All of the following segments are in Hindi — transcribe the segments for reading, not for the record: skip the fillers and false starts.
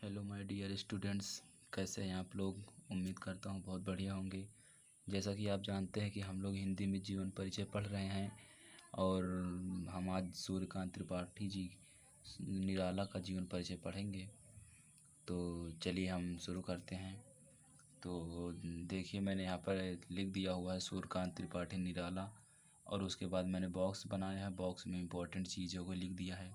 हेलो माय डियर स्टूडेंट्स, कैसे हैं आप लोग। उम्मीद करता हूँ बहुत बढ़िया होंगे। जैसा कि आप जानते हैं कि हम लोग हिंदी में जीवन परिचय पढ़ रहे हैं और हम आज सूर्यकांत त्रिपाठी जी निराला का जीवन परिचय पढ़ेंगे। तो चलिए हम शुरू करते हैं। तो देखिए, मैंने यहाँ पर लिख दिया हुआ है सूर्यकांत त्रिपाठी निराला, और उसके बाद मैंने बॉक्स बनाया है। बॉक्स में इम्पोर्टेंट चीज़ों को लिख दिया है।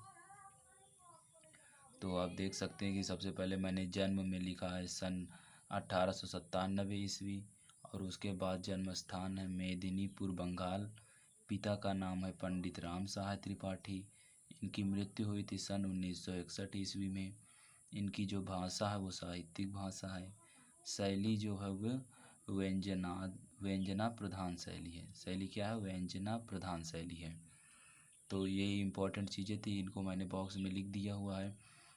तो आप देख सकते हैं कि सबसे पहले मैंने जन्म में लिखा है सन 1897 ईस्वी, और उसके बाद जन्म स्थान है मेदिनीपुर, बंगाल। पिता का नाम है पंडित राम सहाय त्रिपाठी। इनकी मृत्यु हुई थी सन 1961 ईस्वी में। इनकी जो भाषा है वो साहित्यिक भाषा है। शैली जो है वो व्यंजना व्यंजना प्रधान शैली है। शैली क्या है? व्यंजना प्रधान शैली है। तो यही इम्पोर्टेंट चीज़ें थी, इनको मैंने बॉक्स में लिख दिया हुआ है।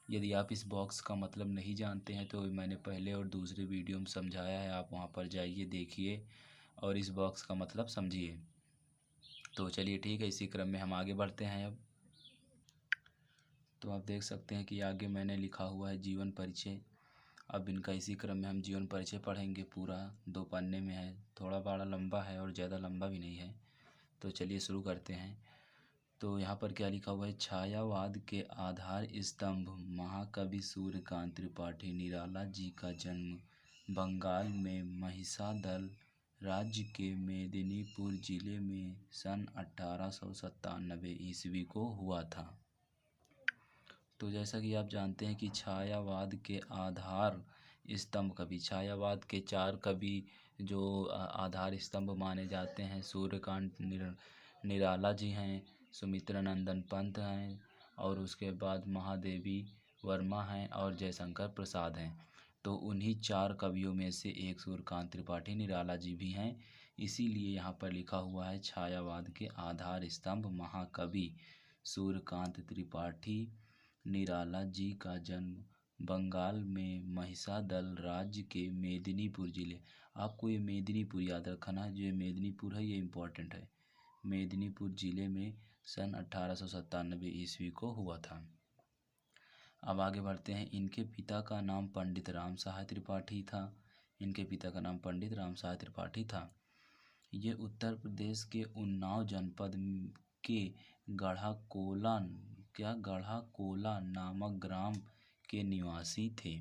यदि आप इस बॉक्स का मतलब नहीं जानते हैं तो मैंने पहले और दूसरे वीडियो में समझाया है, आप वहाँ पर जाइए, देखिए और इस बॉक्स का मतलब समझिए। तो चलिए ठीक है, इसी क्रम में हम आगे बढ़ते हैं अब। तो आप देख सकते हैं कि आगे मैंने लिखा हुआ है जीवन परिचय। अब इनका इसी क्रम में हम जीवन परिचय पढ़ेंगे। पूरा 2 पन्ने में है, थोड़ा बड़ा लंबा है और ज़्यादा लंबा भी नहीं है। तो चलिए शुरू करते हैं। तो यहाँ पर क्या लिखा हुआ है? छायावाद के आधार स्तंभ महाकवि सूर्यकांत त्रिपाठी निराला जी का जन्म बंगाल में महिसादल राज्य के मेदिनीपुर जिले में सन 1897 ईस्वी को हुआ था। तो जैसा कि आप जानते हैं कि छायावाद के आधार स्तंभ कवि, छायावाद के 4 कवि जो आधार स्तंभ माने जाते हैं, सूर्यकांत निराला जी हैं, सुमित्रा नंदन पंत हैं, और उसके बाद महादेवी वर्मा हैं और जयशंकर प्रसाद हैं। तो उन्हीं 4 कवियों में से एक सूर्यकांत त्रिपाठी निराला जी भी हैं। इसीलिए यहाँ पर लिखा हुआ है छायावाद के आधार स्तंभ महाकवि सूर्यकांत त्रिपाठी निराला जी का जन्म बंगाल में महिसादल राज्य के मेदिनीपुर जिले। आपको ये मेदिनीपुर याद रखना है, जो ये मेदिनीपुर है ये इम्पोर्टेंट है। मेदिनीपुर जिले में सन 1897 ईस्वी को हुआ था। अब आगे बढ़ते हैं। इनके पिता का नाम पंडित राम सहाय त्रिपाठी था। इनके पिता का नाम पंडित राम सहाय त्रिपाठी था। ये उत्तर प्रदेश के उन्नाव जनपद के गढ़ाकोला नामक ग्राम के निवासी थे।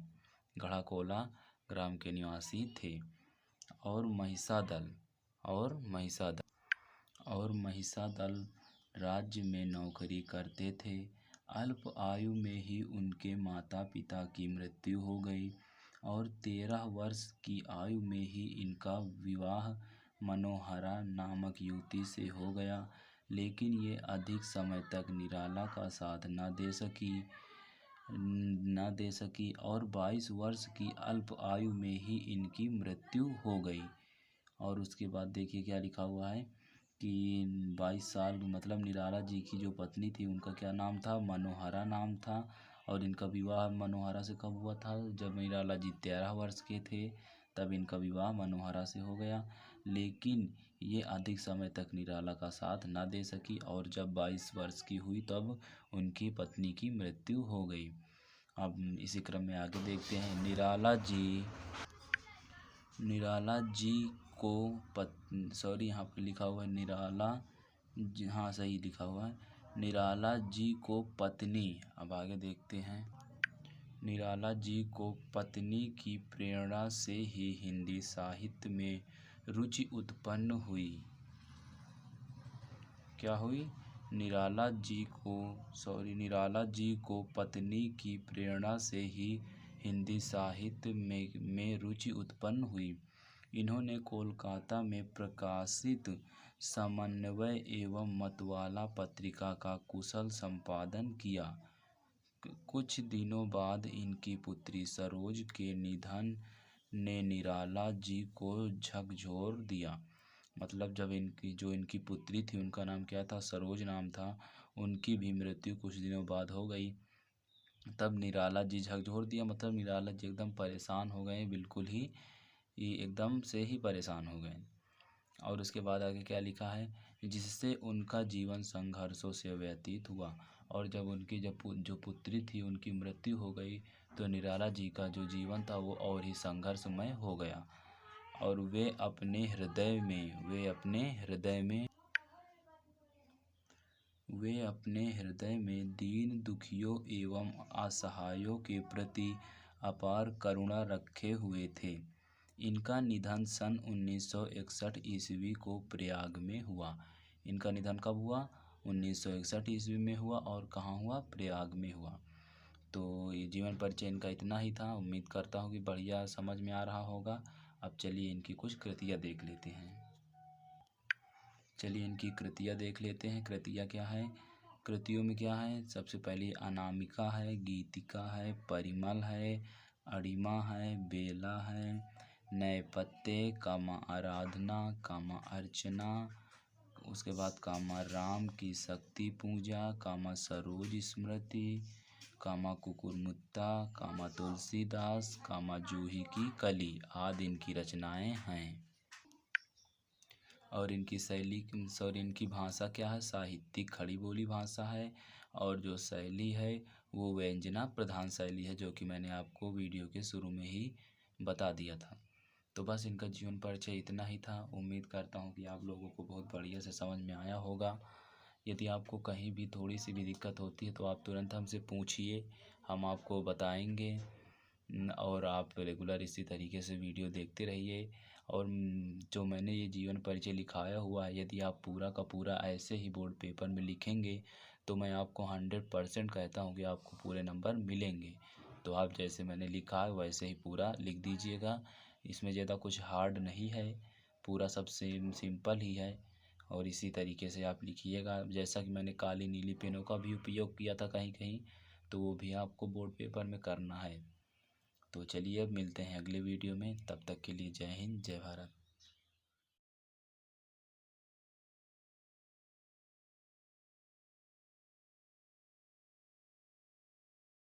गढ़ाकोला ग्राम के निवासी थे और महिसादल राज्य में नौकरी करते थे। अल्प आयु में ही उनके माता पिता की मृत्यु हो गई और 13 वर्ष की आयु में ही इनका विवाह मनोहरा नामक युवती से हो गया। लेकिन ये अधिक समय तक निराला का साथ न दे सकी और 22 वर्ष की अल्प आयु में ही इनकी मृत्यु हो गई। और उसके बाद देखिए क्या लिखा हुआ है कि 22 साल मतलब निराला जी की जो पत्नी थी उनका क्या नाम था? मनोहरा नाम था। और इनका विवाह मनोहरा से कब हुआ था? जब निराला जी 13 वर्ष के थे, तब इनका विवाह मनोहरा से हो गया। लेकिन ये अधिक समय तक निराला का साथ न दे सकी और जब 22 वर्ष की हुई तब उनकी पत्नी की मृत्यु हो गई। अब इसी क्रम में आगे देखते हैं। निराला जी को यहाँ पे लिखा हुआ है हाँ सही लिखा हुआ है, निराला जी को पत्नी। अब आगे देखते हैं। निराला जी को पत्नी की प्रेरणा से ही हिंदी साहित्य में रुचि उत्पन्न हुई। क्या हुई? निराला जी को पत्नी की प्रेरणा से ही हिंदी साहित्य में रुचि उत्पन्न हुई। इन्होंने कोलकाता में प्रकाशित समन्वय एवं मतवाला पत्रिका का कुशल संपादन किया। कुछ दिनों बाद इनकी पुत्री सरोज के निधन ने निराला जी को झकझोर दिया। मतलब जब इनकी पुत्री थी, उनका नाम क्या था? सरोज नाम था। उनकी भी मृत्यु कुछ दिनों बाद हो गई। तब निराला जी झकझोर दिया मतलब निराला जी एकदम परेशान हो गए, बिल्कुल ही एकदम से ही परेशान हो गए। और उसके बाद आगे क्या लिखा है? जिससे उनका जीवन संघर्षों से व्यतीत हुआ। और जब उनकी जो पुत्री थी उनकी मृत्यु हो गई तो निराला जी का जो जीवन था वो और ही संघर्षमय हो गया। और वे अपने हृदय में दीन दुखियों एवं असहायों के प्रति अपार करुणा रखे हुए थे। इनका निधन सन 1961 ईस्वी को प्रयाग में हुआ। इनका निधन कब हुआ? 1961 ईस्वी में हुआ। और कहाँ हुआ? प्रयाग में हुआ। तो ये जीवन परिचय इनका इतना ही था। उम्मीद करता हूँ कि बढ़िया समझ में आ रहा होगा। अब चलिए इनकी कुछ कृतियाँ देख लेते हैं। कृतियाँ क्या है? कृतियों में क्या है? सबसे पहले अनामिका है, गीतिका है, परिमल है, अणिमा है, बेला है, नए पत्ते, कामा आराधना, कामा अर्चना, उसके बाद कामा राम की शक्ति पूजा, कामा सरोज स्मृति, कामा कुकुरमुत्ता, कामा तुलसीदास, कामा जूही की कली आदि इनकी रचनाएं हैं। और इनकी भाषा क्या है? साहित्यिक खड़ी बोली भाषा है। और जो शैली है वो व्यंजना प्रधान शैली है, जो कि मैंने आपको वीडियो के शुरू में ही बता दिया था। तो बस इनका जीवन परिचय इतना ही था। उम्मीद करता हूँ कि आप लोगों को बहुत बढ़िया से समझ में आया होगा। यदि आपको कहीं भी थोड़ी सी भी दिक्कत होती है तो आप तुरंत हमसे पूछिए, हम आपको बताएंगे। और आप रेगुलर इसी तरीके से वीडियो देखते रहिए। और जो मैंने ये जीवन परिचय लिखाया हुआ है, यदि आप पूरा का पूरा ऐसे ही बोर्ड पेपर में लिखेंगे तो मैं आपको 100% कहता हूँ कि आपको पूरे नंबर मिलेंगे। तो आप जैसे मैंने लिखा है वैसे ही पूरा लिख दीजिएगा। इसमें ज़्यादा कुछ हार्ड नहीं है, पूरा सब सिंपल ही है। और इसी तरीके से आप लिखिएगा। जैसा कि मैंने काली नीली पेनों का भी उपयोग किया था कहीं कहीं, तो वो भी आपको बोर्ड पेपर में करना है। तो चलिए अब मिलते हैं अगले वीडियो में। तब तक के लिए जय हिंद, जय भारत।